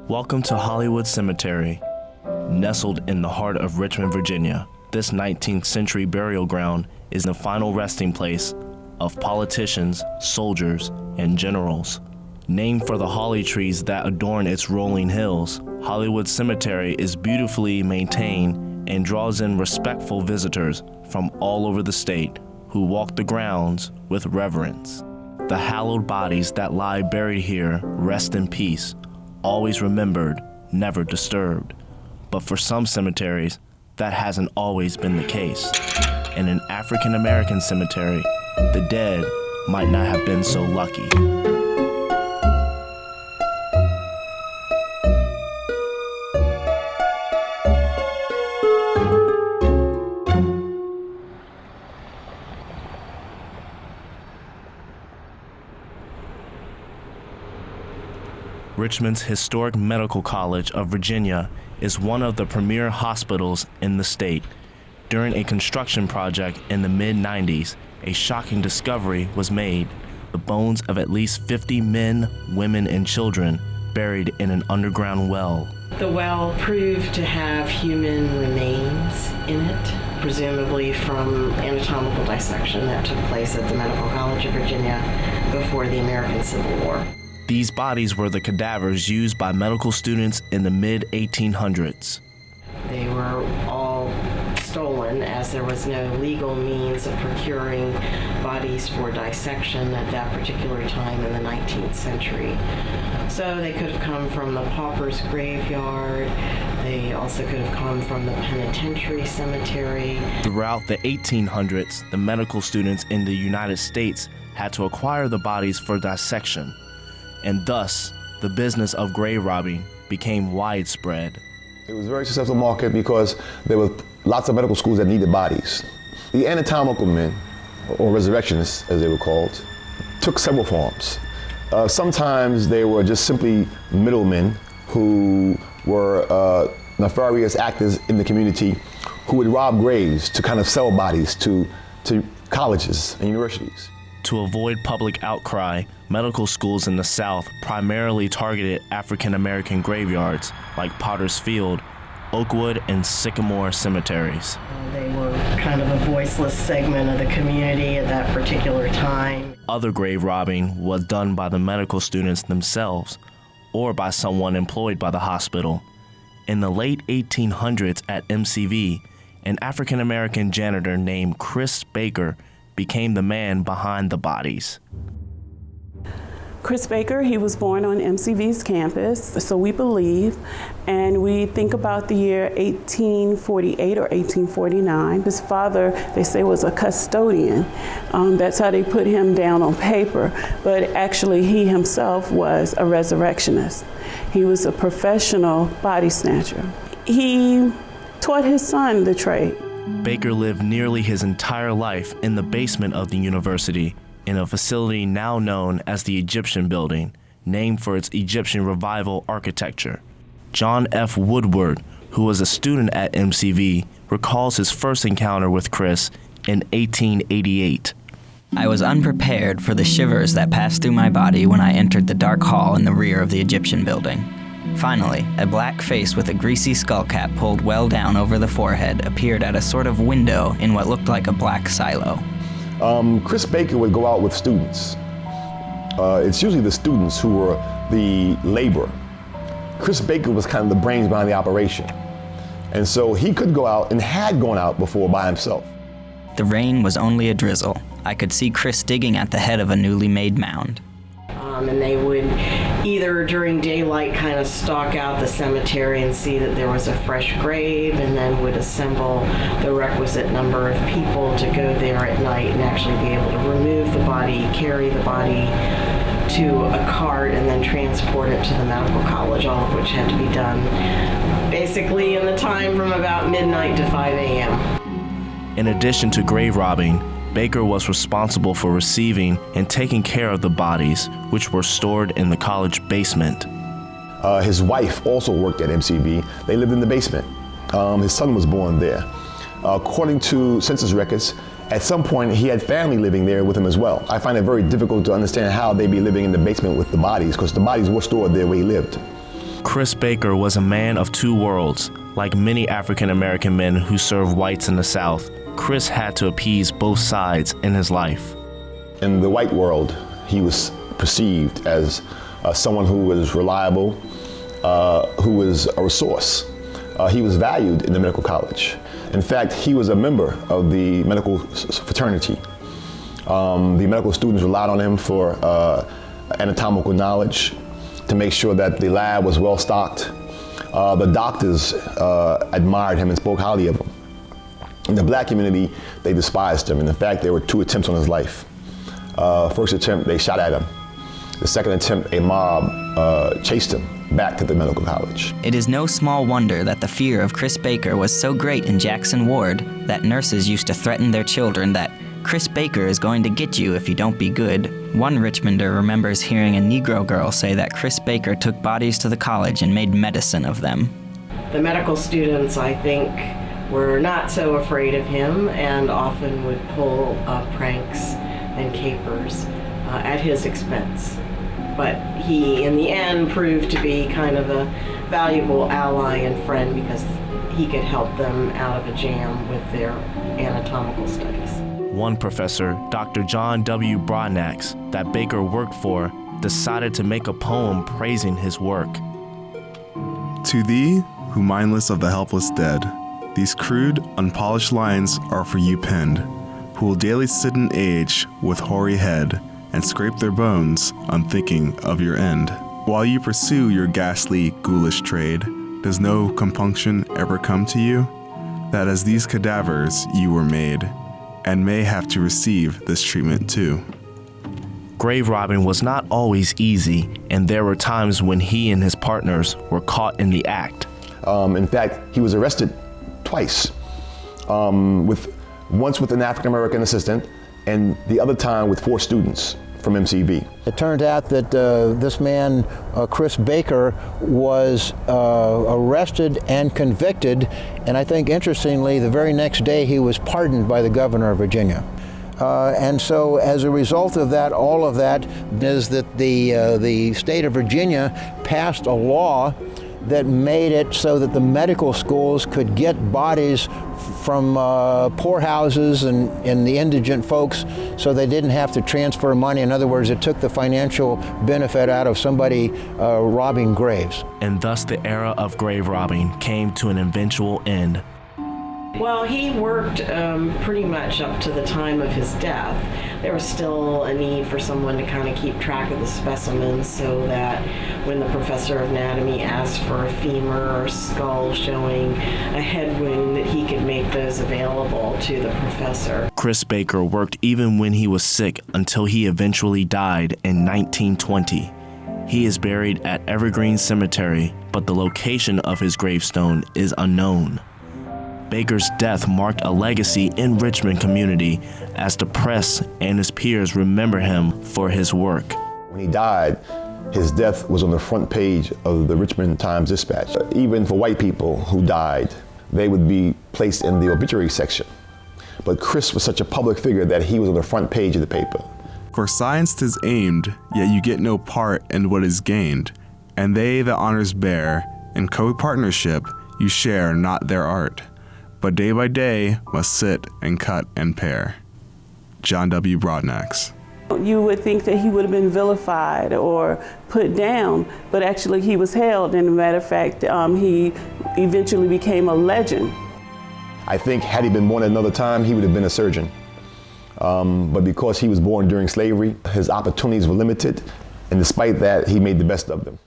Welcome to Hollywood Cemetery. Nestled in the heart of Richmond, Virginia, this 19th century burial ground is the final resting place of politicians, soldiers, and generals. Named for the holly trees that adorn its rolling hills, Hollywood Cemetery is beautifully maintained and draws in respectful visitors from all over the state who walk the grounds with reverence. The hallowed bodies that lie buried here rest in peace, always remembered, never disturbed. But for some cemeteries, that hasn't always been the case. In an African American cemetery, the dead might not have been so lucky. Richmond's Historic Medical College of Virginia is one of the premier hospitals in the state. During a construction project in the mid-90s, a shocking discovery was made: the bones of at least 50 men, women, and children buried in an underground well. The well proved to have human remains in it, presumably from anatomical dissection that took place at the Medical College of Virginia before the American Civil War. These bodies were the cadavers used by medical students in the mid-1800s. They were all stolen, as there was no legal means of procuring bodies for dissection at that particular time in the 19th century. So they could have come from the pauper's graveyard. They also could have come from the penitentiary cemetery. Throughout the 1800s, the medical students in the United States had to acquire the bodies for dissection, and thus the business of grave robbing became widespread. It was a very successful market because there were lots of medical schools that needed bodies. The anatomical men, or resurrectionists as they were called, took several forms. Sometimes they were just simply middlemen who were nefarious actors in the community who would rob graves to kind of sell bodies to colleges and universities. To avoid public outcry, medical schools in the South primarily targeted African American graveyards like Potter's Field, Oakwood, and Sycamore cemeteries. They were kind of a voiceless segment of the community at that particular time. Other grave robbing was done by the medical students themselves or by someone employed by the hospital. In the late 1800s at MCV, an African American janitor named Chris Baker became the man behind the bodies. Chris Baker, he was born on MCV's campus, so we believe, and we think about the year 1848 or 1849. His father, they say, was a custodian. That's how they put him down on paper, but actually he himself was a resurrectionist. He was a professional body snatcher. He taught his son the trade. Baker lived nearly his entire life in the basement of the university, in a facility now known as the Egyptian Building, named for its Egyptian revival architecture. John F. Woodward, who was a student at MCV, recalls his first encounter with Chris in 1888. I was unprepared for the shivers that passed through my body when I entered the dark hall in the rear of the Egyptian Building. Finally, a black face with a greasy skull cap pulled well down over the forehead appeared at a sort of window in what looked like a black silo. Chris Baker would go out with students. It's usually the students who were the labor. Chris Baker was kind of the brains behind the operation. And so he could go out and had gone out before by himself. The rain was only a drizzle. I could see Chris digging at the head of a newly made mound. And they would either during daylight kind of stalk out the cemetery and see that there was a fresh grave, and then would assemble the requisite number of people to go there at night and actually be able to remove the body, carry the body to a cart, and then transport it to the medical college, all of which had to be done basically in the time from about midnight to 5 a.m. In addition to grave robbing, Baker was responsible for receiving and taking care of the bodies, which were stored in the college basement. His wife also worked at MCV. They lived in the basement. His son was born there. According to census records, at some point he had family living there with him as well. I find it very difficult to understand how they'd be living in the basement with the bodies, because the bodies were stored there where he lived. Chris Baker was a man of two worlds. Like many African American men who served whites in the South, Chris had to appease both sides in his life. In the white world, he was perceived as someone who was reliable, who was a resource. He was valued in the medical college. In fact, he was a member of the medical fraternity. The medical students relied on him for anatomical knowledge, to make sure that the lab was well stocked. The doctors admired him and spoke highly of him. In the black community, they despised him. And in fact, there were 2 attempts on his life. First attempt, they shot at him. The second attempt, a mob chased him back to the medical college. It is no small wonder that the fear of Chris Baker was so great in Jackson Ward that nurses used to threaten their children that Chris Baker is going to get you if you don't be good. One Richmonder remembers hearing a Negro girl say that Chris Baker took bodies to the college and made medicine of them. The medical students, I think, were not so afraid of him and often would pull pranks and capers at his expense. But he, in the end, proved to be kind of a valuable ally and friend because he could help them out of a jam with their anatomical studies. One professor, Dr. John W. Broadnax, that Baker worked for, decided to make a poem praising his work. To thee, who mindless of the helpless dead, these crude, unpolished lines are for you penned, who will daily sit in age with hoary head and scrape their bones, unthinking of your end. While you pursue your ghastly, ghoulish trade, does no compunction ever come to you? That as these cadavers you were made, and may have to receive this treatment too. Grave robbing was not always easy, and there were times when he and his partners were caught in the act. In fact, he was arrested twice, once with an African-American assistant, and the other time with 4 students from MCV. It turned out that this man, Chris Baker, was arrested and convicted, and I think interestingly, the very next day he was pardoned by the governor of Virginia. And so as a result of that, all of that is that the state of Virginia passed a law that made it so that the medical schools could get bodies from poorhouses and the indigent folks so they didn't have to transfer money. In other words, it took the financial benefit out of somebody robbing graves. And thus the era of grave robbing came to an eventual end. Well, he worked pretty much up to the time of his death. There was still a need for someone to kind of keep track of the specimens so that when the professor of anatomy asked for a femur or skull showing a head wound, that he could make those available to the professor. Chris Baker worked even when he was sick until he eventually died in 1920. He is buried at Evergreen Cemetery, but the location of his gravestone is unknown. Baker's death marked a legacy in Richmond community as the press and his peers remember him for his work. When he died, his death was on the front page of the Richmond Times-Dispatch. Even for white people who died, they would be placed in the obituary section. But Chris was such a public figure that he was on the front page of the paper. For science 'tis aimed, yet you get no part in what is gained, and they the honors bear, in co-partnership you share not their art, but day by day must sit and cut and pare. John W. Broadnax. You would think that he would have been vilified or put down, but actually he was held. And as a matter of fact, he eventually became a legend. I think had he been born at another time, he would have been a surgeon. But because he was born during slavery, his opportunities were limited, and despite that, he made the best of them.